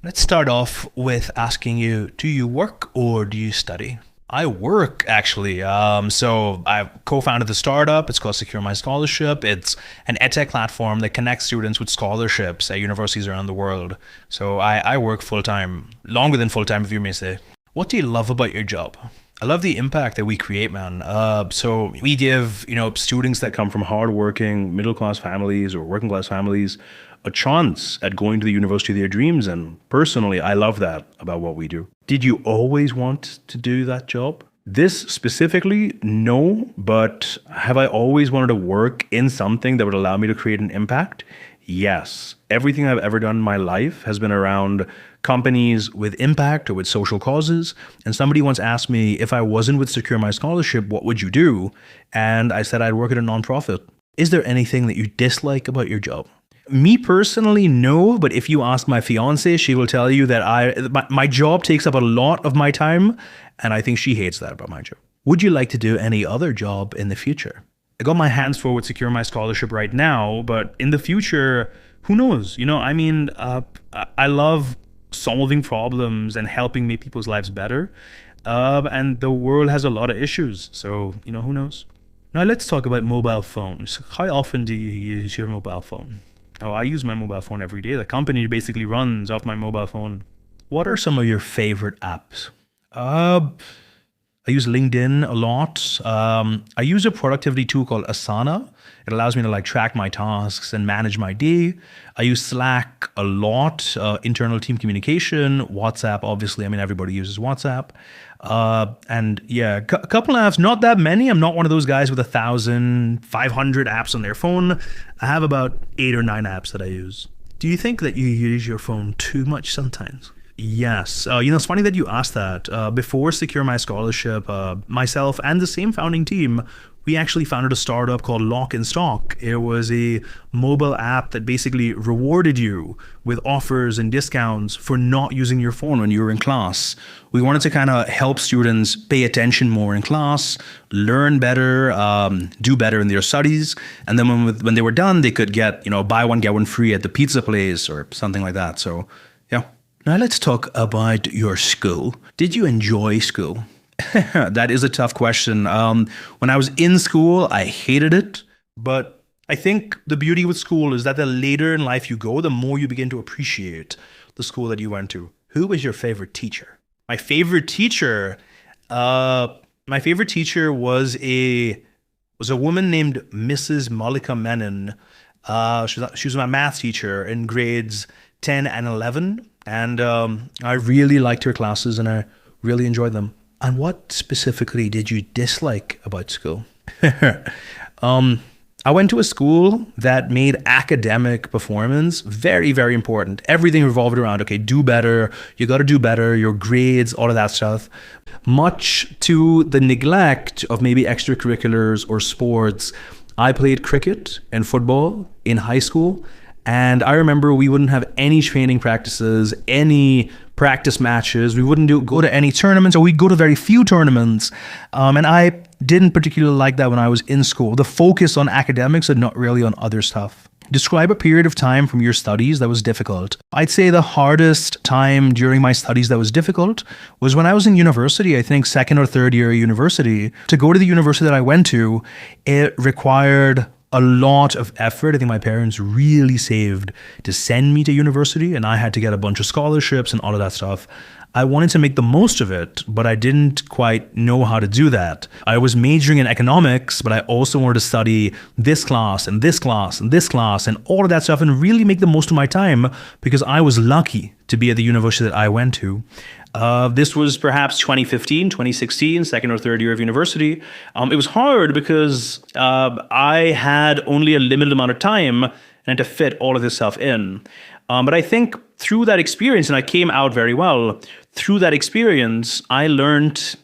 Let's start off with asking you, do you work or do you study? I work actually. So I co-founded the startup. It's called Secure My Scholarship. It's an edtech platform that connects students with scholarships at universities around the world. So I work full time, longer than full time, if you may say. What do you love about your job? I love the impact that we create, man. So we give, students that come from hardworking middle class families or working class families a chance at going to the university of their dreams. And personally, I love that about what we do. Did you always want to do that job? This specifically, no, but have I always wanted to work in something that would allow me to create an impact? Yes. Everything I've ever done in my life has been around companies with impact or with social causes. And somebody once asked me, if I wasn't with Secure My Scholarship, what would you do? And I said I'd work at a nonprofit. Is there anything that you dislike about your job? Me personally, no. But if you ask my fiance, she will tell you that my job takes up a lot of my time, and I think she hates that about my job. Would you like to do any other job in the future? I got my hands full with Secure My Scholarship right now, but in the future, who knows? I love solving problems and helping make people's lives better. And the world has a lot of issues, so who knows? Now let's talk about mobile phones. How often do you use your mobile phone? Oh, I use my mobile phone every day. The company basically runs off my mobile phone. What are some of your favorite apps? I use LinkedIn a lot. I use a productivity tool called Asana. It allows me to track my tasks and manage my day. I use Slack a lot, internal team communication, WhatsApp, obviously. I mean, everybody uses WhatsApp. And yeah, a couple apps, not that many. I'm not one of those guys with 1,500 apps on their phone. I have about 8 or 9 apps that I use. Do you think that you use your phone too much sometimes? Yes. It's funny that you asked that. Before Secure My Scholarship, myself and the same founding team, we actually founded a startup called Lock in Stock. It was a mobile app that basically rewarded you with offers and discounts for not using your phone when you were in class. We wanted to kind of help students pay attention more in class, learn better, do better in their studies. And then when they were done, they could get, buy one, get one free at the pizza place or something like that. So, yeah. Now let's talk about your school. Did you enjoy school? That is a tough question. When I was in school, I hated it. But I think the beauty with school is that the later in life you go, the more you begin to appreciate the school that you went to. Who was your favorite teacher? My favorite teacher, was a woman named Mrs. Malika Menon. She was my math teacher in grades 10 and 11. And I really liked her classes and I really enjoyed them. And what specifically did you dislike about school? I went to a school that made academic performance very, very important. Everything revolved around, okay, do better, you got to do better, your grades, all of that stuff. Much to the neglect of maybe extracurriculars or sports. I played cricket and football in high school. And I remember we wouldn't have any training practices, any practice matches. We wouldn't go to any tournaments, or we'd go to very few tournaments. And I didn't particularly like that when I was in school. The focus on academics and not really on other stuff. Describe a period of time from your studies that was difficult. I'd say the hardest time during my studies that was difficult was when I was in university, I think second or third year of university. To go to the university that I went to, it required a lot of effort. I think my parents really saved to send me to university, and I had to get a bunch of scholarships and all of that stuff. I wanted to make the most of it, but I didn't quite know how to do that. I was majoring in economics, but I also wanted to study this class and this class and this class and all of that stuff and really make the most of my time because I was lucky to be at the university that I went to. This was perhaps 2015, 2016, second or third year of university. It was hard because I had only a limited amount of time and had to fit all of this stuff in. But I think through that experience, and I came out very well, through that experience, I learned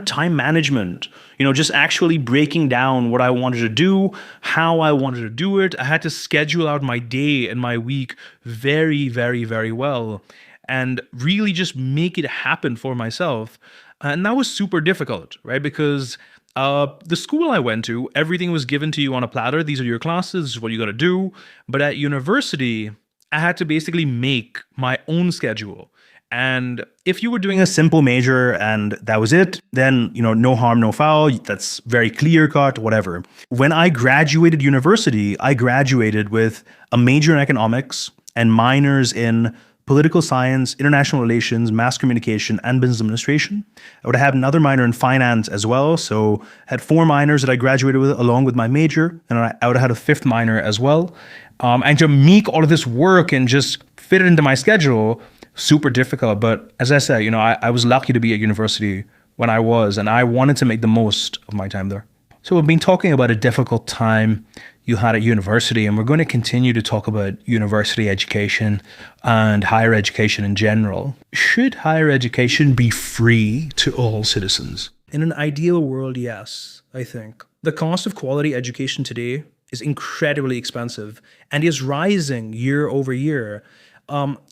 time management, just actually breaking down what I wanted to do, how I wanted to do it. I had to schedule out my day and my week very, very, very well and really just make it happen for myself. And that was super difficult, right? Because the school I went to, everything was given to you on a platter. These are your classes, this is what you got to do. But at university, I had to basically make my own schedule. And if you were doing a simple major and that was it, then, no harm, no foul. That's very clear cut, whatever. When I graduated university, I graduated with a major in economics and minors in political science, international relations, mass communication, and business administration. I would have another minor in finance as well. So I had 4 minors that I graduated with along with my major, and I would have had a 5th minor as well. And to make all of this work and just fit it into my schedule, super difficult. But as I said, I was lucky to be at university when I was, and I wanted to make the most of my time there. So we've been talking about a difficult time you had at university, and we're going to continue to talk about university education and higher education in general. Should higher education be free to all citizens? In an ideal world, yes, I think. The cost of quality education today is incredibly expensive and is rising year over year.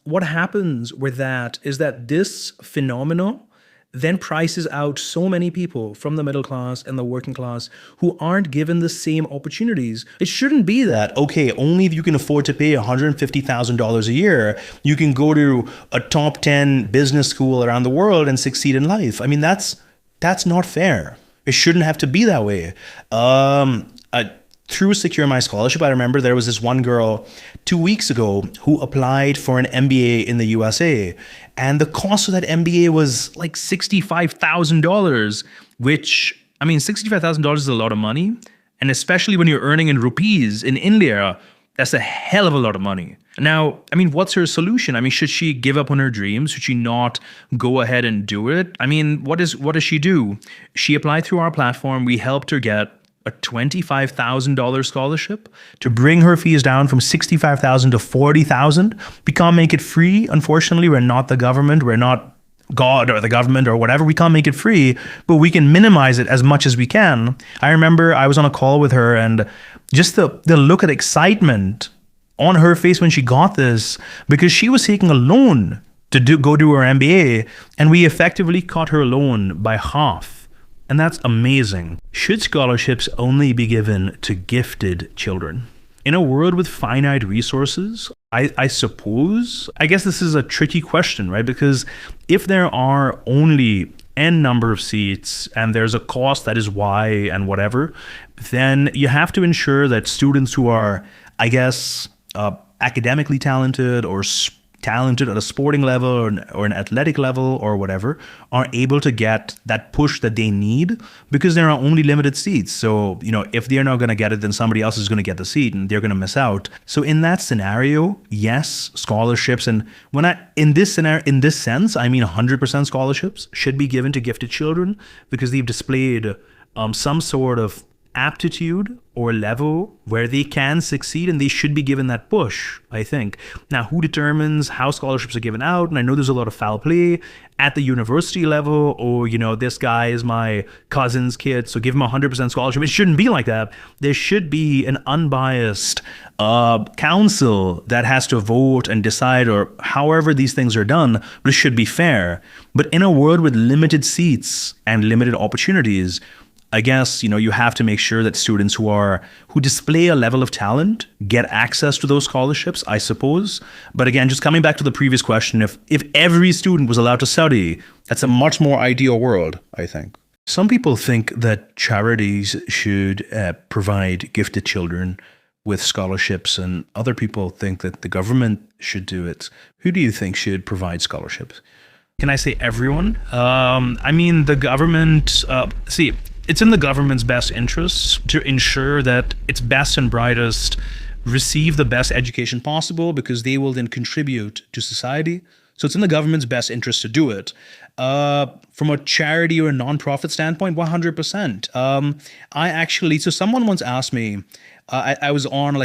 What happens with that is that this phenomenon then prices out so many people from the middle class and the working class who aren't given the same opportunities. It shouldn't be that, okay, only if you can afford to pay $150,000 a year, you can go to a top 10 business school around the world and succeed in life. I mean, that's not fair. It shouldn't have to be that way. Through Secure My Scholarship, I remember there was this one girl 2 weeks ago who applied for an MBA in the USA. And the cost of that MBA was like $65,000, which, $65,000 is a lot of money. And especially when you're earning in rupees in India, that's a hell of a lot of money. Now, what's her solution? Should she give up on her dreams? Should she not go ahead and do it? What does she do? She applied through our platform. We helped her get a $25,000 scholarship to bring her fees down from $65,000 to $40,000. We can't make it free. Unfortunately, we're not the government. We're not God or the government or whatever. We can't make it free, but we can minimize it as much as we can. I remember I was on a call with her, and just the look of excitement on her face when she got this, because she was taking a loan to go do her MBA, and we effectively cut her loan by half. And that's amazing. Should scholarships only be given to gifted children? In a world with finite resources, I suppose, I guess this is a tricky question, right? Because if there are only N number of seats and there's a cost that is Y and whatever, then you have to ensure that students who are, academically talented or talented at a sporting level or an athletic level or whatever are able to get that push that they need, because there are only limited seats. So, if they're not going to get it, then somebody else is going to get the seat and they're going to miss out. So in that scenario, yes, scholarships. And in this sense, 100% scholarships should be given to gifted children because they've displayed some sort of aptitude or level where they can succeed, and they should be given that push, I think. Now, who determines how scholarships are given out? And I know there's a lot of foul play at the university level, or, this guy is my cousin's kid, so give him 100% scholarship. It shouldn't be like that. There should be an unbiased council that has to vote and decide, or however these things are done, but it should be fair. But in a world with limited seats and limited opportunities, I guess, you have to make sure that students who display a level of talent get access to those scholarships, I suppose. But again, just coming back to the previous question, if every student was allowed to study, that's a much more ideal world, I think. Some people think that charities should provide gifted children with scholarships, and other people think that the government should do it. Who do you think should provide scholarships? Can I say everyone? The government, it's in the government's best interests to ensure that its best and brightest receive the best education possible, because they will then contribute to society. So it's in the government's best interest to do it. From a charity or a nonprofit standpoint, 100%. So someone once asked me, I was on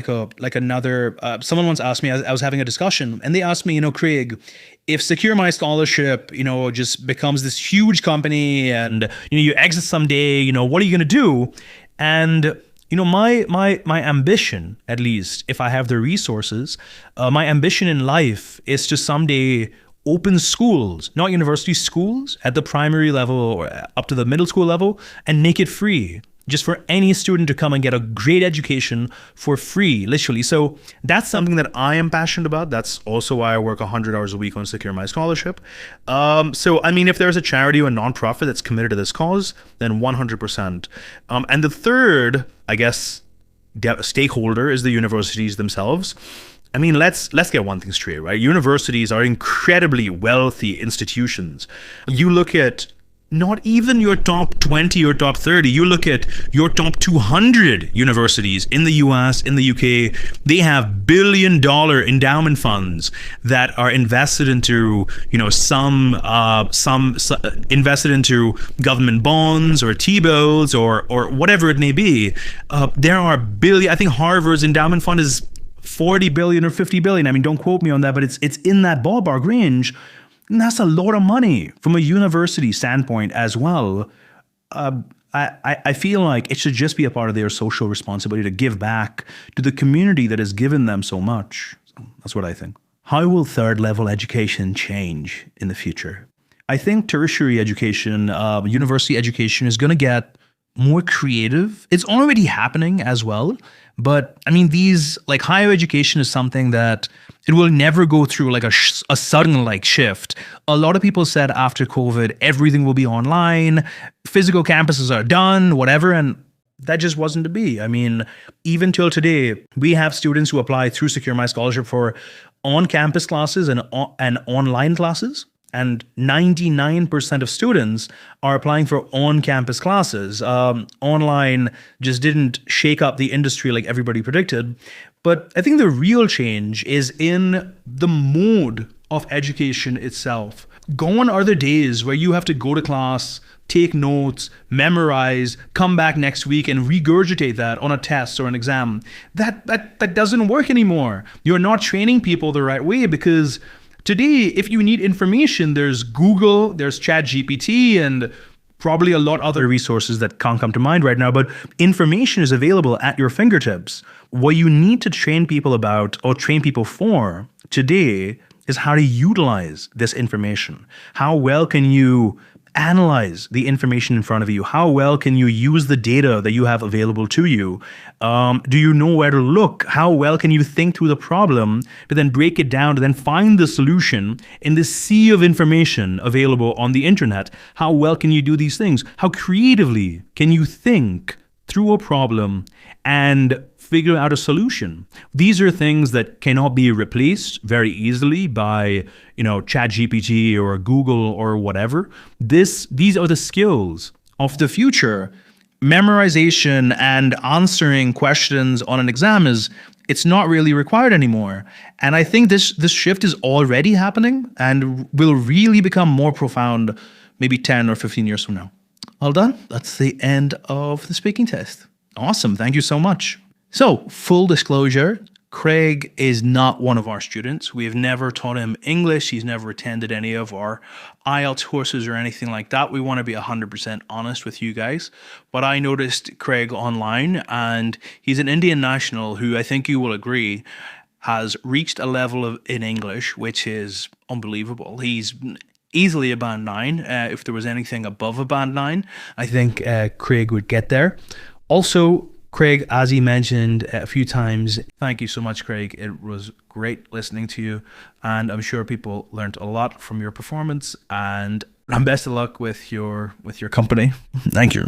someone once asked me, I was having a discussion, and they asked me, Craig, if Secure My Scholarship, just becomes this huge company and, you exit someday, what are you going to do? And, my ambition, at least, if I have the resources, my ambition in life is to someday open schools, not university schools, at the primary level or up to the middle school level, and make it free. just for any student to come and get a great education for free, literally. So that's something that I am passionate about. That's also why I work 100 hours a week on Secure My Scholarship. So, I mean, if there's a charity or a nonprofit that's committed to this cause, then 100%. And the third, I guess, stakeholder is the universities themselves. I mean, let's get one thing straight, right? Universities are incredibly wealthy institutions. You look at not even your top 20 or top 30. You look at your top 200 universities in the US, in the UK, they have billion-dollar endowment funds that are invested into, some invested into government bonds or T-bills or whatever it may be. There are I think Harvard's endowment fund is 40 billion or 50 billion. I mean, don't quote me on that, but it's in that ballpark range. And that's a lot of money from a university standpoint as well. I feel like it should just be a part of their social responsibility to give back to the community that has given them so much. So that's what I think. How will third level education change in the future? I think tertiary education, university education is going to get more creative. It's already happening as well. But I mean, higher education is something that it will never go through like a sudden shift. A lot of people said after COVID, everything will be online, physical campuses are done, whatever. And that just wasn't to be. I mean, even till today, we have students who apply through Secure My Scholarship for on-campus classes and online classes. And 99% of students are applying for on-campus classes. Online just didn't shake up the industry like everybody predicted. But I think the real change is in the mode of education itself. Gone are the days where you have to go to class, take notes, memorize, come back next week and regurgitate that on a test or an exam. That doesn't work anymore. You're not training people the right way because today, if you need information, there's Google, there's ChatGPT, and probably a lot other resources that can't come to mind right now, but information is available at your fingertips. What you need to train people about or train people for today is how to utilize this information. How well can you analyze the information in front of you? How well can you use the data that you have available to you? Do you know where to look? How well can you think through the problem to then break it down to then find the solution in this sea of information available on the internet? How well can you do these things? How creatively can you think through a problem and figure out a solution? These are things that cannot be replaced very easily by, ChatGPT or Google or whatever. These are the skills of the future. Memorization and answering questions on an exam it's not really required anymore. And I think this shift is already happening and will really become more profound maybe 10 or 15 years from now. All done. That's the end of the speaking test. Awesome. Thank you so much. So, full disclosure, Craig is not one of our students. We have never taught him English. He's never attended any of our IELTS courses or anything like that. We want to be 100% honest with you guys. But I noticed Craig online, and he's an Indian national who I think you will agree has reached a level in English which is unbelievable. He's easily a band 9. If there was anything above a band 9, I think Craig would get there. Also, Craig, as he mentioned a few times, thank you so much, Craig. It was great listening to you, and I'm sure people learned a lot from your performance, and best of luck with your company. Thank you.